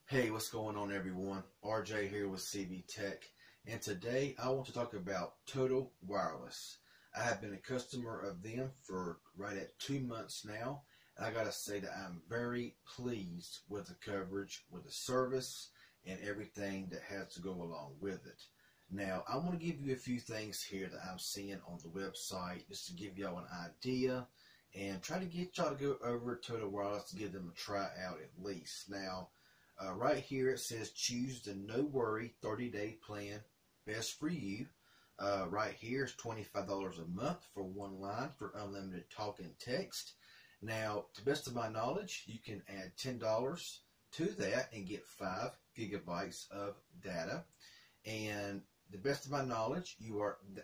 Hey, what's going on, everyone? RJ here with CV Tech, and today I want to talk about Total Wireless. I have been a customer of them for right at 2 months now, and I gotta say that I'm very pleased with the coverage, with the service, and everything that has to go along with it. Now, I want to give you a few things here that I'm seeing on the website just to give y'all an idea and try to get y'all to go over Total Wireless to give them a try out at least. Now, right here it says choose the no worry 30-day plan best for you. Right here is $25 a month for one line for unlimited talk and text. Now, to the best of my knowledge, you can add $10 to that and get 5 gigabytes of data. And the best of my knowledge,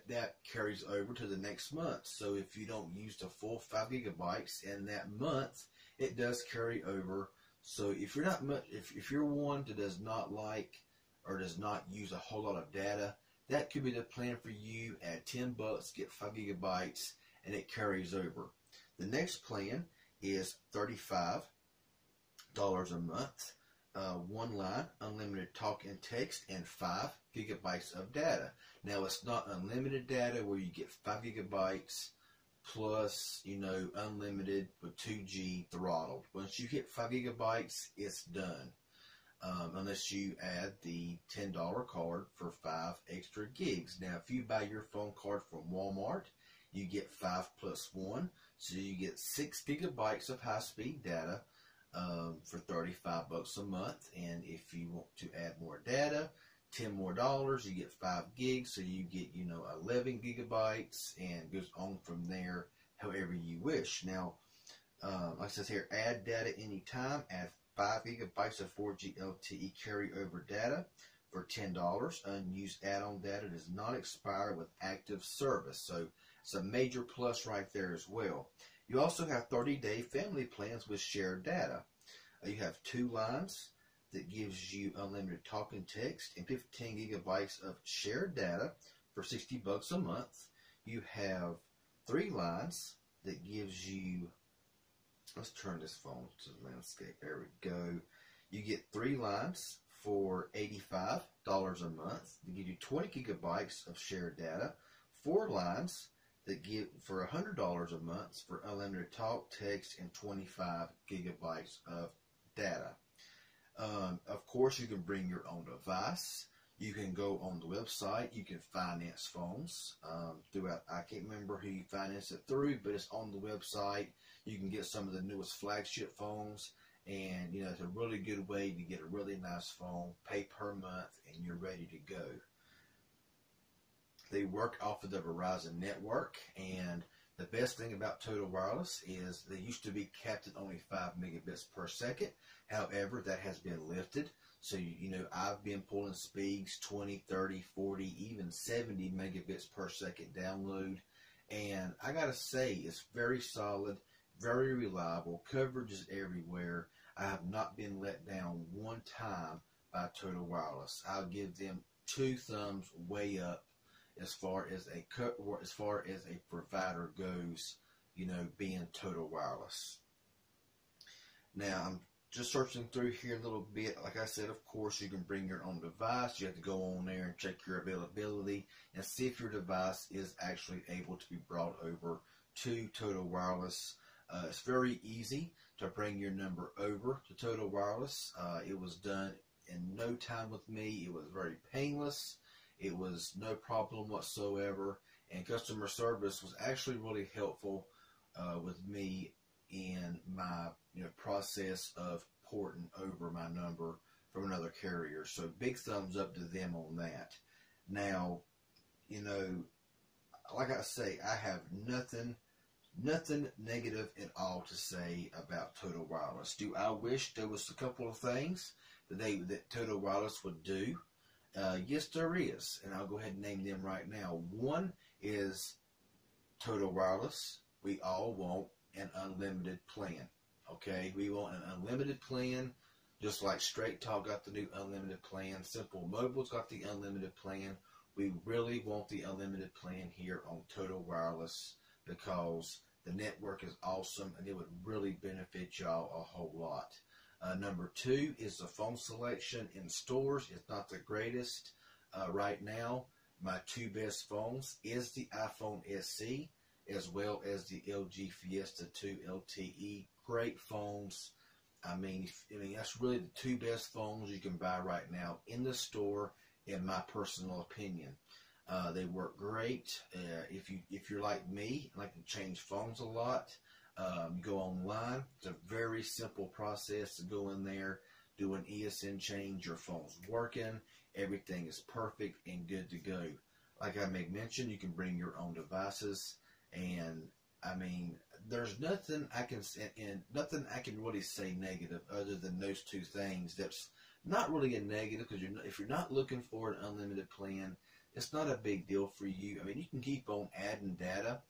that carries over to the next month. So if you don't use the full 5 gigabytes in that month, it does carry over. So if you're not much, if you're one that does not like or does not use a whole lot of data, that could be the plan for you. Add $10, get 5 gigabytes, and it carries over. The next plan is $35 a month, one line, unlimited talk and text, and 5 gigabytes of data. Now it's not unlimited data where you get 5 gigabytes plus, unlimited with 2G throttled. Once you hit 5 gigabytes, it's done. Unless you add the $10 card for 5 extra gigs. Now, if you buy your phone card from Walmart, you get 5 plus 1. So you get 6 gigabytes of high-speed data for $35 a month. And if you want to add more data, $10 more, you get 5 gigs, so you get 11 gigabytes, and goes on from there however you wish. Now, like it says here, add data anytime. Add 5 gigabytes of 4G LTE carryover data for $10. Unused add-on data does not expire with active service, so it's a major plus right there as well. You also have 30-day family plans with shared data. You have 2 lines that gives you unlimited talk and text and 15 gigabytes of shared data for $60 a month. You have 3 lines that gives you, let's turn this phone to the landscape, there we go. You get 3 lines for $85 a month. They give you 20 gigabytes of shared data, 4 lines that give for $100 a month for unlimited talk, text, and 25 gigabytes of data. Of course, you can bring your own device. You can go on the website. You can finance phones throughout. I can't remember who you finance it through, but it's on the website. You can get some of the newest flagship phones, and it's a really good way to get a really nice phone, pay per month, and you're ready to go. They work off of the Verizon network, and the best thing about Total Wireless is they used to be capped at only 5 megabits per second. However, that has been lifted. So, I've been pulling speeds 20, 30, 40, even 70 megabits per second download. And I got to say, it's very solid, very reliable. Coverage is everywhere. I have not been let down one time by Total Wireless. I'll give them 2 thumbs way up as far as a provider goes, being Total Wireless. Now, I'm just searching through here a little bit. Like I said, of course, you can bring your own device. You have to go on there and check your availability and see if your device is actually able to be brought over to Total Wireless. It's very easy to bring your number over to Total Wireless. It was done in no time with me. It was very painless. It was no problem whatsoever, and customer service was actually really helpful with me in my process of porting over my number from another carrier. So big thumbs up to them on that. Now, like I say, I have nothing negative at all to say about Total Wireless. Do I wish there was a couple of things that Total Wireless would do? Yes, there is, and I'll go ahead and name them right now. One is Total Wireless. We all want an unlimited plan, okay? We want an unlimited plan, just like Straight Talk got the new unlimited plan. Simple Mobile's got the unlimited plan. We really want the unlimited plan here on Total Wireless because the network is awesome, and it would really benefit y'all a whole lot. Number two is the phone selection in stores. It's not the greatest right now. My two best phones is the iPhone SE as well as the LG Fiesta 2 LTE. Great phones. I mean, that's really the two best phones you can buy right now in the store, in my personal opinion. They work great. If you're like me, like to change phones a lot, you go online. It's a very simple process to go in there, do an ESN change. Your phone's working. Everything is perfect and good to go. Like I made mention, you can bring your own devices, and I mean, there's nothing I can really say negative other than those two things. That's not really a negative, because if you're not looking for an unlimited plan, it's not a big deal for you. I mean, you can keep on adding data,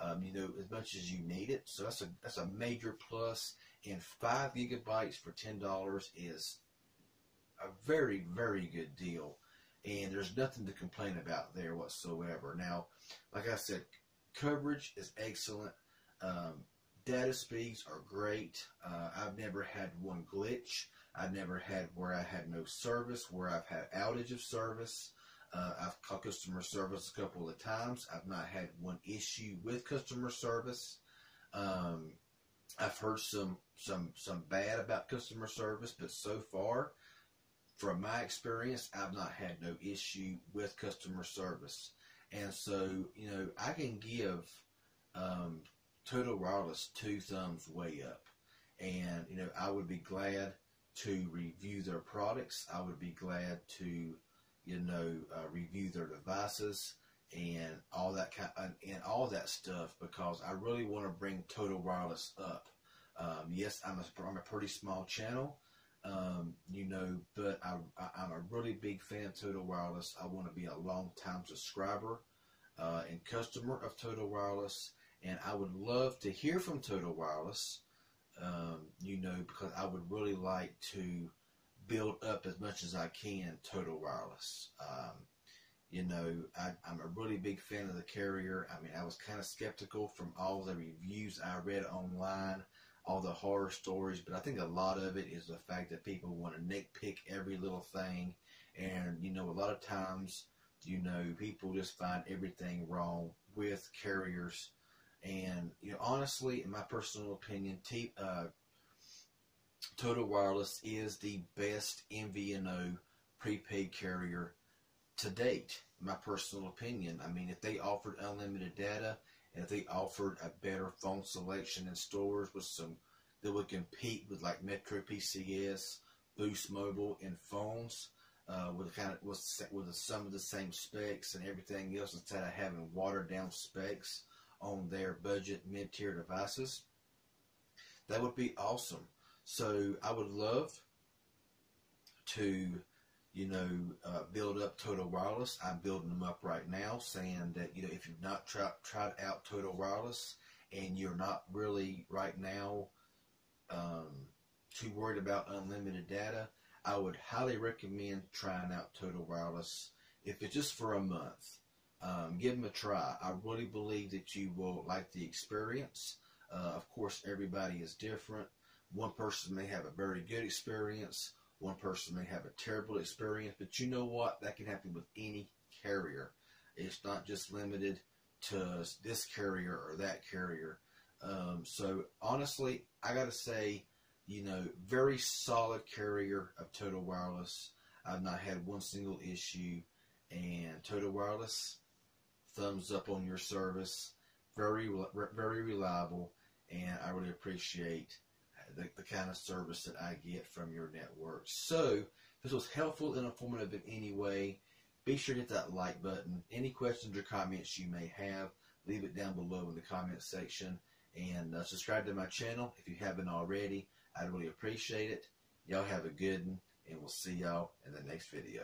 as much as you need it. So that's a major plus. And 5 gigabytes for $10 is a very, very good deal. And there's nothing to complain about there whatsoever. Now, like I said, coverage is excellent. Data speeds are great. I've never had one glitch. I've never had where I had no service, where I've had outage of service. I've called customer service a couple of times. I've not had one issue with customer service. I've heard some bad about customer service, but so far, from my experience, I've not had no issue with customer service. And so, I can give Total Wireless 2 thumbs way up. And, I would be glad to review their products. I would be glad to, review their devices and all that and all that stuff, because I really want to bring Total Wireless up. Yes, I'm a pretty small channel. But I'm a really big fan of Total Wireless. I want to be a long-time subscriber and customer of Total Wireless, and I would love to hear from Total Wireless, because I would really like to build up as much as I can Total Wireless. I'm a really big fan of the carrier. I mean, I was kind of skeptical from all the reviews I read online, all the horror stories, but I think a lot of it is the fact that people want to nitpick every little thing. And, a lot of times, people just find everything wrong with carriers. And, honestly, in my personal opinion, Total Wireless is the best MVNO prepaid carrier to date, in my personal opinion. I mean, if they offered unlimited data, and if they offered a better phone selection in stores that would compete with like Metro PCS, Boost Mobile, and phones, with some of the same specs and everything else, instead of having watered down specs on their budget mid-tier devices, that would be awesome. So I would love to, build up Total Wireless. I'm building them up right now, saying that, if you've not tried out Total Wireless and you're not really right now too worried about unlimited data, I would highly recommend trying out Total Wireless. If it's just for a month, give them a try. I really believe that you will like the experience. Of course, everybody is different. One person may have a very good experience. One person may have a terrible experience. But you know what? That can happen with any carrier. It's not just limited to this carrier or that carrier. So honestly, I got to say, very solid carrier of Total Wireless. I've not had one single issue. And Total Wireless, thumbs up on your service. Very, very reliable. And I really appreciate the kind of service that I get from your network. So, if this was helpful and informative in any way, be sure to hit that like button. Any questions or comments you may have, leave it down below in the comment section. And subscribe to my channel if you haven't already. I'd really appreciate it. Y'all have a good one, and we'll see y'all in the next video.